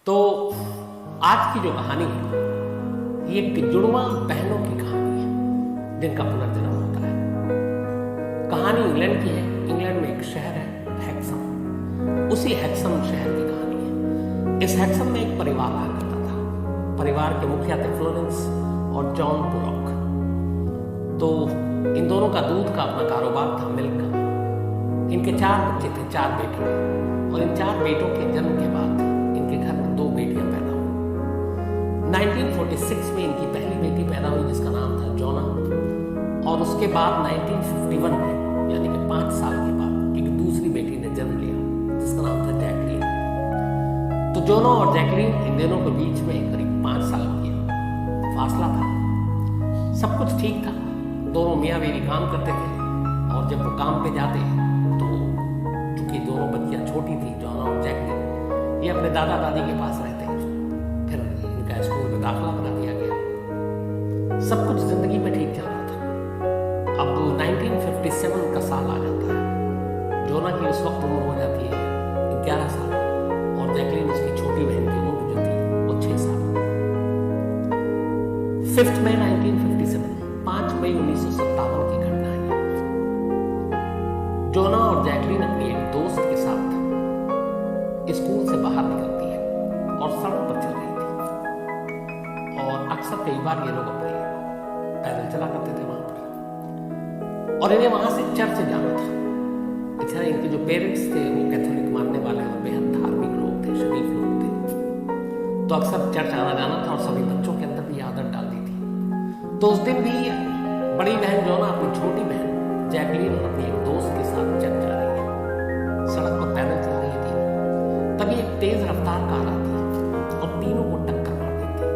तो आज की जो कहानी है ये एक जुड़वा बहनों की कहानी है जिनका पुनर्जन्म होता है। कहानी इंग्लैंड की है। इंग्लैंड में एक शहर है हैक्सम। उसी हैक्सम शहर की कहानी है। इस हैक्सम में एक परिवार रहा करता था। परिवार के मुखिया थे फ्लोरेंस और जॉन पुलॉक। तो इन दोनों का दूध का अपना कारोबार था, मिल्क का। इनके 4 बच्चे थे, 4 बेटे। और इन 4 बेटों के जन्म के बाद इनके घर में 2 बेटियां पैदा हुई। 1946 में इनकी पहली बेटी पैदा हुई जिसका नाम था जोना। और उसके बाद 1951 में यानी कि 5 साल के बाद एक दूसरी बेटी ने जन्म लिया जिसका नाम था जैकलीन। तो जोना और जैकलीन इन दोनों के बीच में करीब 5 साल की फासला था। सब कुछ ठीक था। दोनों मियाँ बीवी काम करते थे और जब वो काम पे जाते तो चूंकि दोनों बच्चियाँ छोटी थी, जोना और जैकलीन, ये अपने दादा दादी के पास रहते। फिर इनका स्कूल में दाखिला करा दिया गया। सब कुछ जिंदगी में ठीक चल रहा था। अब 1957 का साल आ जाता है। जोना की उस वक्त उम्र हो जाती है 11 साल और जैकलीन उसकी छोटी बहन की उम्र जो थी वो 6 साल। 5 मई 1957, 5 मई 1957 की घटना है। जोना और जैकलीन अपनी एक दोस्त के साथ स्कूल से बाहर निकलती है और सड़क पर चल रही थी। और अक्सर कई बार ये लोग अपने पैदल चला करते थे वहां पर। और इन्हें वहां से चर्च जाना था। अच्छा, इनके जो पेरेंट्स थे वो कैथोलिक मानने वाले और बेहद धार्मिक लोग थे, शरीफ लोग थे। तो अक्सर चर्च आना जाना था और सभी बच्चों के अंदर भी आदत डाल दी थी। तो उस दिन भी बड़ी बहन जोना अपनी छोटी बहन जैकलीन और अपनी एक दोस्त के साथ चर्च जा रही है। सड़क पर पैदल चल रही थी। तभी एक तेज रफ्तार कार आती है और तीनों को टक्कर मार देती है।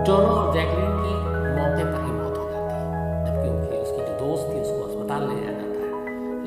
जोना और जैकलीन की मौके पर ही मौत हो जाती है, जबकि उसकी जो दोस्त थी उसको अस्पताल ले जाया जाता है,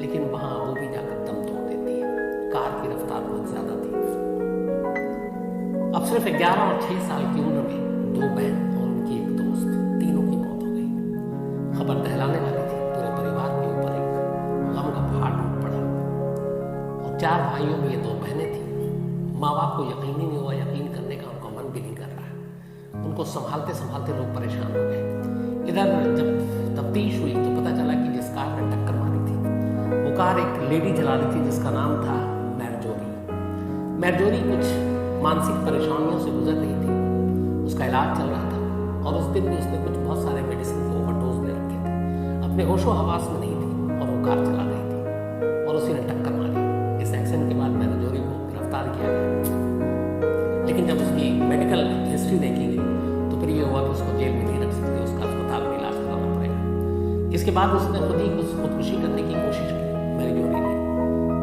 लेकिन वहां वो भी जाकर दम तोड़ देती है। कार की रफ्तार बहुत ज्यादा थी। अब सिर्फ 11 और 6 साल की उम्र में 2 बहन और उनकी एक दोस्त, तीनों की मौत हो गई। खबर दहलाने वाली थी। पूरे परिवार के ऊपर एक गम का पहाड़ टूट पड़ा। 4 भाइयों में ये 2 बहनें थी। माँ बाप को यकीन ही नहीं हुआ, यकीन करने का उनका मन भी नहीं कर रहा है। उनको संभालते संभालते लोग परेशान हो गए। इधर जब तफ्तीश हुई तो पता चला कि जिस कार ने टक्कर मारी थी वो कार एक लेडी चला रही थी जिसका नाम था मैरजोरी। मैरजोरी कुछ मानसिक परेशानियों से गुजर रही थी। उसका इलाज चल रहा था और उस दिन भी उसने कुछ बहुत सारे मेडिसिन को ओवरडोज ले रखे थे। अपने होशो हवास में नहीं थी और वो कार चला रही थी और उसी ने टक्कर मारी। इस एक्सीडेंट के बाद मैरजोरी को गिरफ्तार किया गया, लेकिन जब उसकी मेडिकल हिस्ट्री देखी गई तो फिर ये हुआ कि उसको जेल में नहीं रख सकते, उसका अस्पताल में इलाज कराना पड़ेगा। इसके बाद उसने खुद ही खुदकुशी करने की कोशिश की मैरजोरी ने।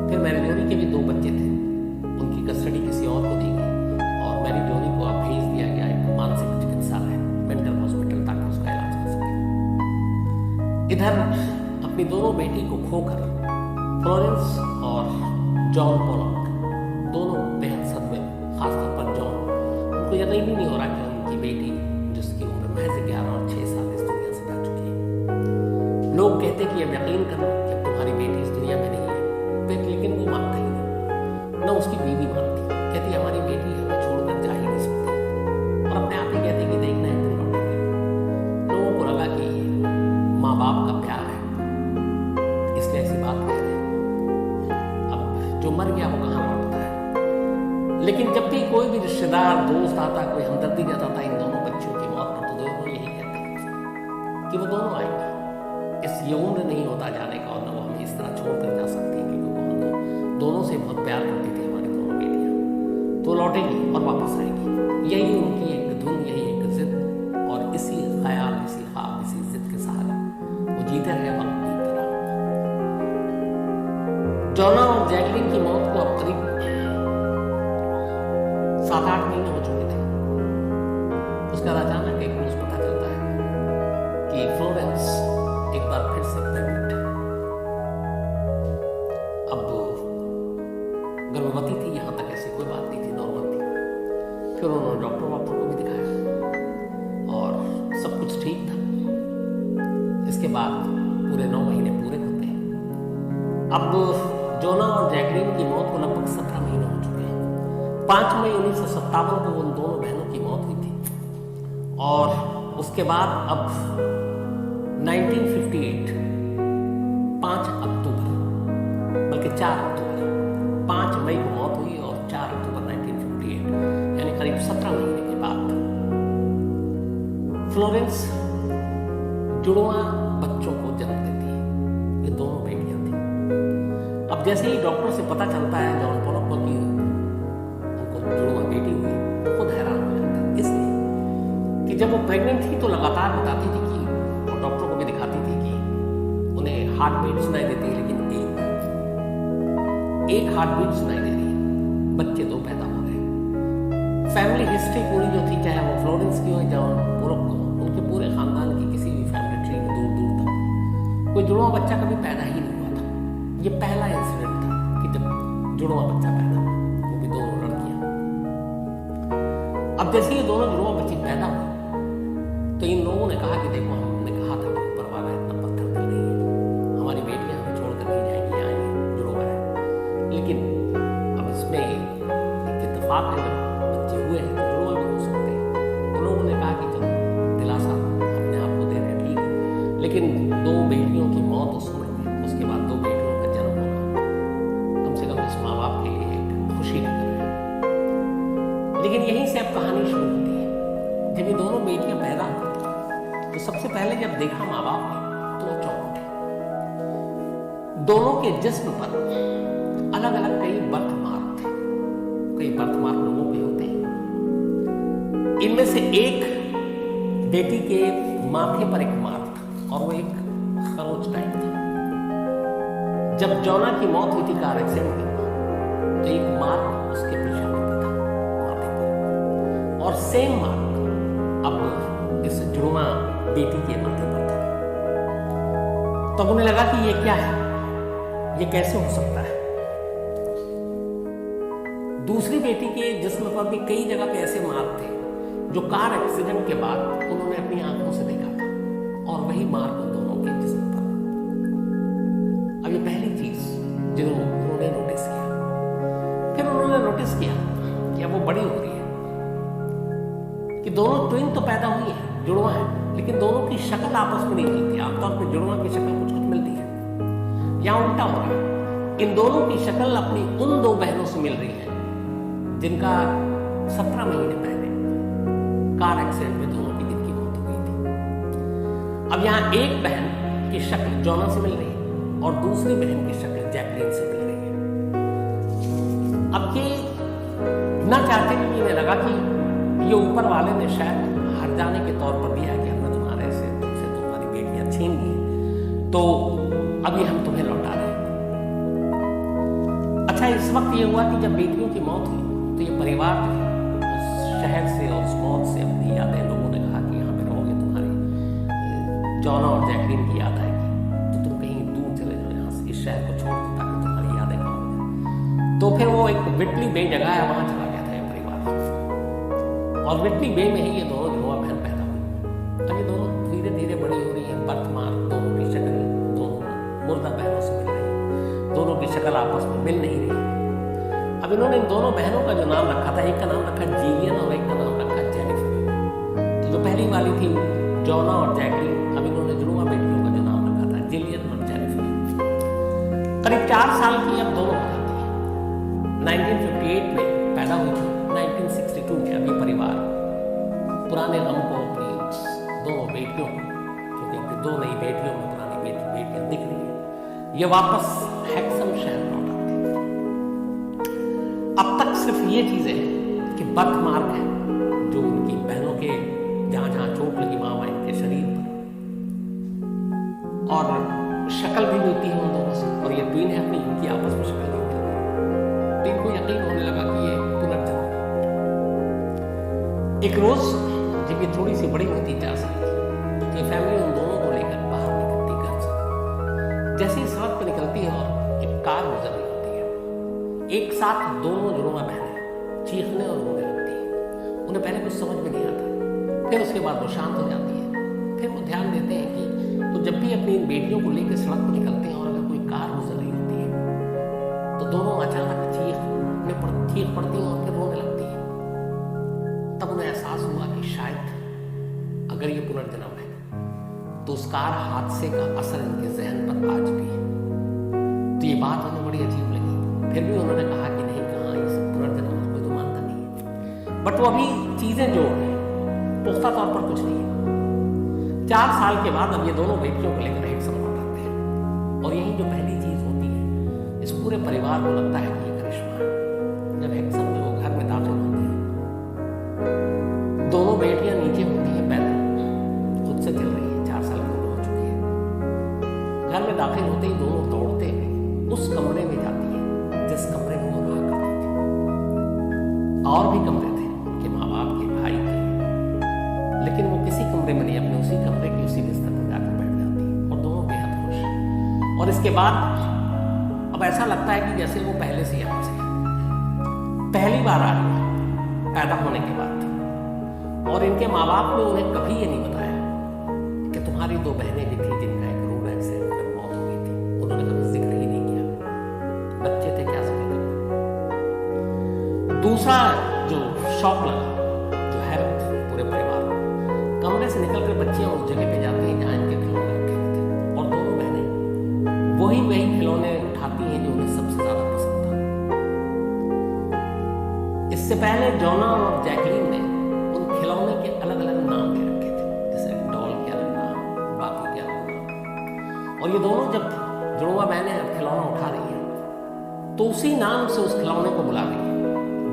फिर मैरजोरी के भी 2 बच्चे थे, उनकी कस्टडी किसी और को दी गई और मैरजोरी को अब भेज दिया गया एक मानसिक चिकित्सालय, मेंटल हॉस्पिटल, ताकि उसका इलाज कर सके। इधर अपनी दोनों बेटी को खोकर फ्लोरेंस और जॉन पोलॉक दोनों बेहद सदमे में, खासतौर पर जॉन। उनको यकीन ही नहीं हो रहा कि उनकी बेटी जिसकी उम्र महज 11 और 6 साल इस दुनिया से जा चुकी है। लोग कहते कि अब यकीन करो कि अब तुम्हारी बेटी इस दुनिया में नहीं है, लेकिन वो मानता ही नहीं। न उसकी बीवी मानती, कहती हमारी बेटी हमें छोड़कर जा ही नहीं सकती और अपने आप ही कहती कि देखना है दिन लौटेगी। लोगों को लगा कि माँ बाप का प्यार है इसलिए ऐसी बात कह रहे हैं। जो मर गया वो कहाँ लौटता है। लेकिन जब भी कोई भी रिश्तेदार, दोस्त आता, कोई हमदर्दी जताता इन दोनों बच्चों की मौत पर, तो दोनों यही कहते हैं कि वो दोनों आएंगे। ये उम्र नहीं होता जाने का और न वो हमें इस तरह छोड़कर जा सकती है, क्योंकि वो हम दोनों से बहुत प्यार करती थी हमारी दोनों बेटियां। तो लौटेगी और वापस आएगी। यही उनकी एक धुन, यही एक जिद और इसी ख्याल, इसी ख्वाब, इसी जिद के सहारे वो जीते रहे और जीते रहे। जोना और जैकलीन की मौत को अब करीब 7-8 महीने हो चुके थे। उसके बाद अचानक एक रोज पता चलता है कि फ्लोरेंस एक बार फिर से प्रेग्नेंट है। अब गर्भवती थी, यहां तक ऐसी कोई बात नहीं थी, नॉर्मल थी। फिर उन्होंने डॉक्टर को भी दिखाया और सब कुछ ठीक था। इसके बाद पूरे 9 महीने पूरे होते हैं। अब जोना और जैकलीन की मौत को लगभग 17 महीने हो चुके हैं। 5 मई 1957 को उन दोनों बहनों की मौत हुई थी। और उसके बाद अब 1958 5 अक्टूबर, बल्कि 4 अक्टूबर, 5 मई को मौत हुई और 4 अक्टूबर 1958 यानी करीब 17 महीने के बाद फ्लोरेंस जुड़वा बच्चों को जन्म देती है। ये दोनों बेटियां थी। अब जैसे ही डॉक्टर से पता चलता है जॉन पोलक को कि उनको जुड़वा बेटी हुई तो खुद हैरान हो जाते हैं, इसलिए कि जब वो प्रेग्नेंट थी तो लगातार बताती थी कि और डॉक्टर को भी दिखाती थी कि उन्हें हार्ट बीट सुनाई देती है, लेकिन एक हार्ट बीट सुनाई दे रही है। बच्चे 2 पैदा हो गए। फैमिली हिस्ट्री पूरी जो थी, चाहे वो फ्लोरेंस की हो या जॉन पोलक को, उनके पूरे खानदान की किसी भी फैमिली ट्री में दूर दूर तक कोई जुड़वा बच्चा कभी पैदा ही नहीं हुआ था। ये पहला इंसिडेंट था कि जब जुड़वा बच्चा पैदा हुआ, वो भी दोनों लड़कियां। अब जैसे ये दोनों जुड़वा बच्ची पैदा हुई तो इन लोगों ने कहा कि देखो, हमने कहा था कि ऊपर वाला इतना पत्थर दिल नहीं है, हमारी बेटियां हमें छोड़कर नहीं जाएंगी, यहाँ ये जुड़वा है। लेकिन अब इसमें एक इत्तेफाक है, जब बच्चे हुए हैं तो जुड़वा भी हो सकते हैं। तो लोगों ने कहा कि चलो दिलासा अपने आप को दे रहे, ठीक है। लेकिन 2 बेटियों की मौत उस उम्र में, उसके बाद 2 बेटियों का जन्म होना कम से कम इस माँ बाप के लिए एक खुशी की तरह है। लेकिन यहीं से अब कहानी शुरू होती है। जब ये दोनों बेटियां पैदा हुई तो सबसे पहले जब देखा माँ बाप ने तो वो चौंक उठे। दोनों के जिस्म पर अलग अलग कई बर्थ मार्क थे। कई बर्थ मार्क लोगों के होते हैं। इनमें से एक बेटी के माथे पर एक मार्क था और वो एक खरोच टाइप था। जब जॉना की मौत हुई थी कार एक्सीडेंट में, तो एक मार्क उसके पेशाब पे था, माथे पर, और सेम मार्क अब इस जुड़वा बेटी के माथे पर था। तब उन्हें लगा कि ये क्या है, ये कैसे हो सकता है। दूसरी बेटी के जिस्म पर भी कई जगह पे ऐसे मार्क थे जो कार एक्सीडेंट के बाद उन्होंने अपनी आंखों से देखा था, और वही मार्क उन दोनों के जिस्म पर। अब ये पहली चीज जिन्होंने उन्होंने नोटिस किया। फिर उन्होंने नोटिस किया कि अब वो बड़ी हो रही है, कि दोनों ट्विन तो पैदा हुई है, जुड़वा है, लेकिन दोनों की शक्ल आपस में नहीं मिलती। आमतौर पर जुड़वा की शक्ल कुछ कुछ मिलती है, यहाँ उल्टा हो रहा है। इन दोनों की शक्ल अपनी उन 2 बहनों से मिल रही है जिनका 17 महीने पहले कार एक्सीडेंट में दोनों की जिनकी मौत हो गई थी। अब यहाँ एक बहन की शक्ल जॉना से मिल रही है और दूसरी बहन की शक्ल जैकलीन से मिल रही है। अब ये ना चाहते भी मुझे लगा कि ये ऊपर वाले ने शायद हार जाने के तौर पर दिया कि हमने तुम्हारे से तुमसे तुम्हारी बेटियां छीन ली, तो अभी हम तुम्हें लौटा रहे हैं। अच्छा, इस वक्त ये हुआ कि जब बेटियों की मौत हुई तो ये परिवार उस शहर से और उस मौत से अपनी यादें, लोगों ने कहा कि यहाँ पे रहोगे, तुम्हारी जॉना और जैकलीन की याद आएगी, तो तुम कहीं दूर चले जाओ यहाँ से, इस शहर को छोड़ दो ताकि तुम्हारी यादें कम हो जाए। तो फिर वो एक विटली बे जगह है, वहां चला गया था ये परिवार, और विटली बे में ही ये दोनों जुड़वा बहन पैदा हुई। अब ये दोनों धीरे धीरे बड़ी हो रही है। बर्थमार्क दोनों की शक्ल दोनों मुर्दा बहनों से मिल रही है, दोनों की शक्ल आपस में मिल नहीं रही। अब इन्होंने इन दोनों बहनों का जो नाम रखा था, एक का नाम रखा जिलियन और एक का नाम रखा जेनिफर। तो जो पहली वाली थी जॉना और जैकलीन, अब इन्होंने जुड़वा बेटियों का जो नाम रखा था जिलियन और जेनिफर। करीब 4 साल की अब दोनों हो जाती है। 1958 में पैदा हुई थी, 1962 में अब ये परिवार पुराने गम को अपनी दोनों बेटियों, क्योंकि अपनी 2 नई बेटियों में पुरानी बेटियां दिख रही है, ये वापस हैक्सम शहर लौट आते हैं। अब तक सिर्फ ये चीजें हैं कि बर्थ मार्क है जो उनकी बहनों के जहां जहां चोट लगी माँ के शरीर पर, और शक्ल भी मिलती है उन दोनों से, और ये ट्विन है अपनी, इनकी आपस में शक्ल नहीं मिलती। तो इनको यकीन होने लगा कि ये पुनर्जन्म। एक रोज जब ये थोड़ी सी बड़ी होती 4 साल की, ये फैमिली उन दोनों को लेकर बाहर निकलती घर से। जैसे ही सड़क पर निकलती है और एक कार गुजर रही होती है, एक साथ दोनों जुड़वा बहनें चीखने और रोने लगती है। उन्हें पहले कुछ समझ में नहीं आता, फिर उसके बाद वो शांत हो जाती है। फिर वो ध्यान देते हैं कि तो जब भी अपनी इन बेटियों को लेकर सड़क पर निकलते हैं और अगर कोई कार गुजर रही होती है तो दोनों अचानक चीख पड़ती हैं और फिर रोने लगती हैं। पुनर्जन्म है, तो उस कार हादसे का असर इनके जहन पर आज भी है। तो ये बात उन्हें बड़ी अजीब लगी। फिर भी उन्होंने कहा कि नहीं, कहाँ ये सब पुनर्जन्म, कोई तो मानता नहीं है। बट वो अभी चीजें जो है पुख्ता तौर पर कुछ नहीं है। 4 साल के बाद अब ये दोनों बेटियों को लेकर एक संग लौटाते हैं, और यही जो पहली चीज होती है, इस पूरे परिवार को लगता है कि ये करिश्मा है। जब एक संग में वो घर में दाखिल होते हैं, दोनों बेटियां नीचे होती हैं, पैदल खुद से चल रही है, 4 साल की उम्र हो चुकी है। घर में दाखिल होते ही दोनों दौड़ते हुए उस कमरे में जाती है जिस कमरे में वो रहा करती थी। और भी कमरे थे, उनके माँ बाप के, भाई के, लेकिन वो किसी कमरे में नहीं, अपने उसी कमरे के उसी बिस्तर पर जाकर बैठ जाती है, और दोनों बेहद खुश। और इसके बाद अब ऐसा लगता है कि जैसे वो पहले से यहाँ से पहली बार आ रही है पैदा होने के बाद। और इनके माँ बाप ने उन्हें कभी ये नहीं बताया कि तुम्हारी 2 बहनें भी थी जिनका एक रोड एक्सीडेंट में मौत हो गई थी। उन्होंने कभी जिक्र ही नहीं किया। बच्चे थे, क्या समझते। दूसरा जो शौक लगा, जो हैरत पूरे परिवार को, कमरे से निकलकर बच्चियां उस जगह पे जाती हैं जहां इनके खिलौने रखे हुए थे, और दोनों बहनें वही खिलौने उठाती हैं जो उन्हें सबसे ज्यादा पसंद था। इससे पहले जॉना और जैकलीन ने उन खिलौने के अलग अलग नाम दे रखे थे, जैसे डॉल के अलग नाम, बाकी के अलग नाम। और ये दोनों जब जुड़वा बहनें जब खिलौना उठा रही हैं, तो उसी नाम से उस खिलौने को बुला रही है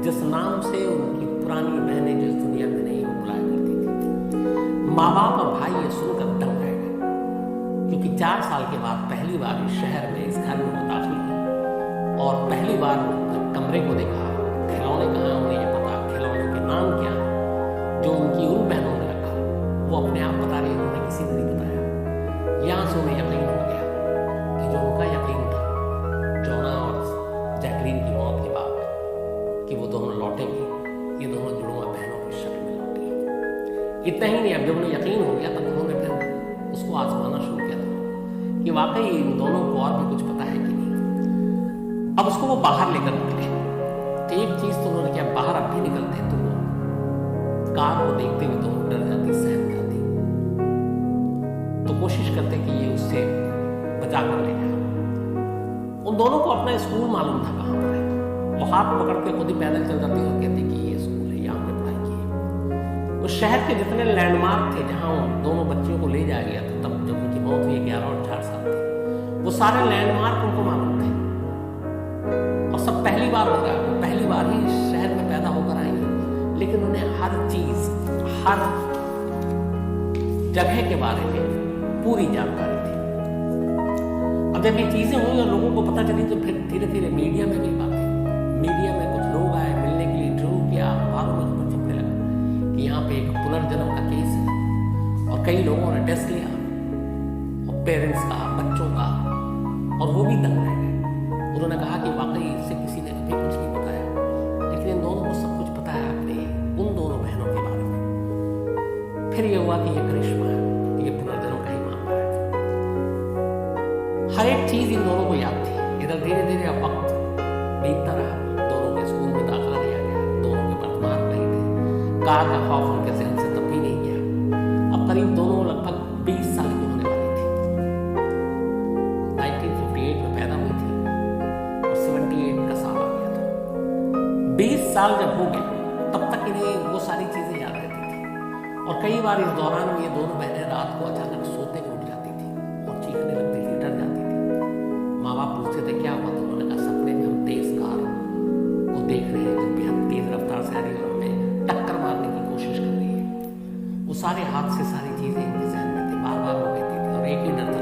जिस नाम से उनकी पुरानी बहनें जिस दुनिया में नहीं वो बुलाया करती थी। माँ बाप और भाई ये सुनकर दंग रह गए, क्योंकि 4 साल के बाद पहली बार इस शहर में, इस घर में वो दाखिल हुई, और पहली बार जब कमरे को देखा, खिलौने कहाँ, उन्हें ये पता खिलौनों के नाम क्या जो उनकी उन बहनों ने रखा, वो अपने आप बता रही, उन्होंने किसी को नहीं बताया। यहाँ से उन्हें यकीन हो गया कि जो उनका यकीन था जॉना और जैकलीन की मौत के बाद कि वो दोनों लौटेंगे, ये दोनों जुड़वा बहनों की शक्ल में लौटी। इतना ही नहीं, अब जब उन्हें यकीन हो गया तब उन्होंने फिर उसको आजमाना शुरू किया था कि वाकई इन दोनों को और भी कुछ पता है कि नहीं। अब उसको वो बाहर लेकर निकले। तो एक चीज तो उन्होंने किया, बाहर अब भी निकलते तो वो कार को देखते हुए दोनों डर जाती, सहम जाती, तो कोशिश करते कि ये उससे बचा कर ले जाए। उन दोनों को अपना स्कूल मालूम था कहाँ पर है, वो हाथ पकड़ के खुद ही पैदल चल जाती और कहती कि ये स्कूल है, यहाँ हमने पढ़ाई की है। उस शहर के जितने लैंडमार्क थे जहाँ उन दोनों बच्चियों को ले जाया गया था, तब जब उनकी मौत हुई 11 और 4 साल थी, वो सारे लैंडमार्क उनको मालूम थे, और सब पहली बार हो रहा है, वो पहली बार ही शहर में पैदा होकर आई, लेकिन उन्हें हर चीज, हर जगह के बारे में पूरी जानकारी थी। अब जब ये चीजें हुई और लोगों को पता चली, तो फिर धीरे धीरे मीडिया में भी बातें, मीडिया में कुछ लोग आए मिलने के लिए, इंटरव्यू किया, अखबारों में खबर छपने लगा कि यहाँ पे एक पुनर्जन्म का केस है, और कई लोगों ने टेस्ट लिया, और पेरेंट्स का, बच्चों का, और वो भी दंग रह गए। उन्होंने कहा कि वाकई इससे किसी ने कभी कुछ नहीं बताया, लेकिन इन दोनों को सब कुछ पता है अपने उन दोनों बहनों के बारे में। फिर ये हुआ कि ये करिश्मा है, ये पुनर्जन्म का ही मामला है। हर एक चीज इन दोनों को याद थी। इधर धीरे धीरे अब वक्त बीतता रहा, दोनों के स्कूल में दाखिला दिया गया, दोनों के बदमाश नहीं थे, कार का खौफ उनके जहन से तब भी नहीं गया। अब करीब दोनों लगभग 20 साल की होने वाली थी। 1958 में पैदा हुई थी और 78 का साल आ गया था। 20 साल जब हो गए तब तक इन्हें वो सारी चीजें याद रहती थी, और कई बार इस दौरान ये दोनों बहनें रात को अचानक सोते में उठ जाती थी और चीखने लगती थी, डर जाती थी। माँ बाप पूछते थे क्या हुआ, तो उन्होंने कहा सपने में हम तेज कार को देख रहे हैं जो बेहद तेज रफ्तार से आ रही है और हमें टक्कर मारने की कोशिश कर रही है। वो सारे हादसे, सारी चीजें इनके जहन में थे, बार बार वो कहती थी, और एक ही डर था